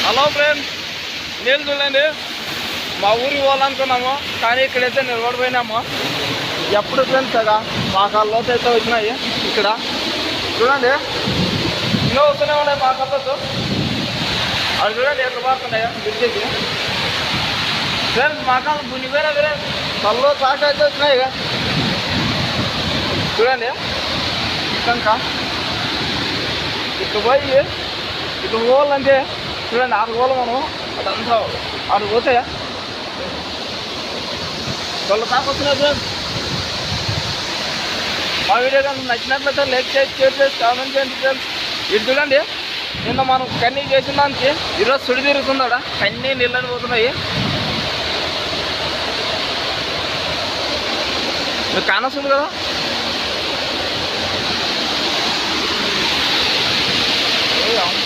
Hello friends, నీళ్ళు చూడండి. మా ఊరికి పోవాలనుకున్నాము కానీ ఇక్కడైతే నిలబడిపోయినాము. ఎప్పుడు ఫ్రెండ్స్ కదా మా కాళ్ళలోతో అయితే వచ్చినాయి. ఇక్కడ చూడండి, ఇంకా వస్తూనే ఉన్నాయి మా కళ్ళతో. అది చూడండి ఎక్కడ పారుతున్నాయా బ్రిడ్జికి. ఫ్రెండ్స్ మా కాళ్ళు బునిపోయినా ఫ్రెండ్స్, కళ్ళలో చాట అయితే వచ్చినాయి. చూడండి ఇంకా ఇటు పోయి ఇటు పోవాలంటే చూడండి ఆరు పోవాలి మనం. అదంతా ఆరు పోతే వాళ్ళు తాకొస్తున్నాయి ఫ్రెండ్స్. మా వీడియో కానీ నచ్చినట్లయితే లైక్ చేసి షేర్ చేసి కామెంట్ చేయండి ఫ్రెండ్స్. ఇది చూడండి, నిన్న మనం కన్నీ చేసిన దానికి ఈరోజు సుడి తిరుగుతుందా, కన్నీ నీళ్ళని పోతున్నాయి. మీకు కానొస్తుంది కదా. Yeah.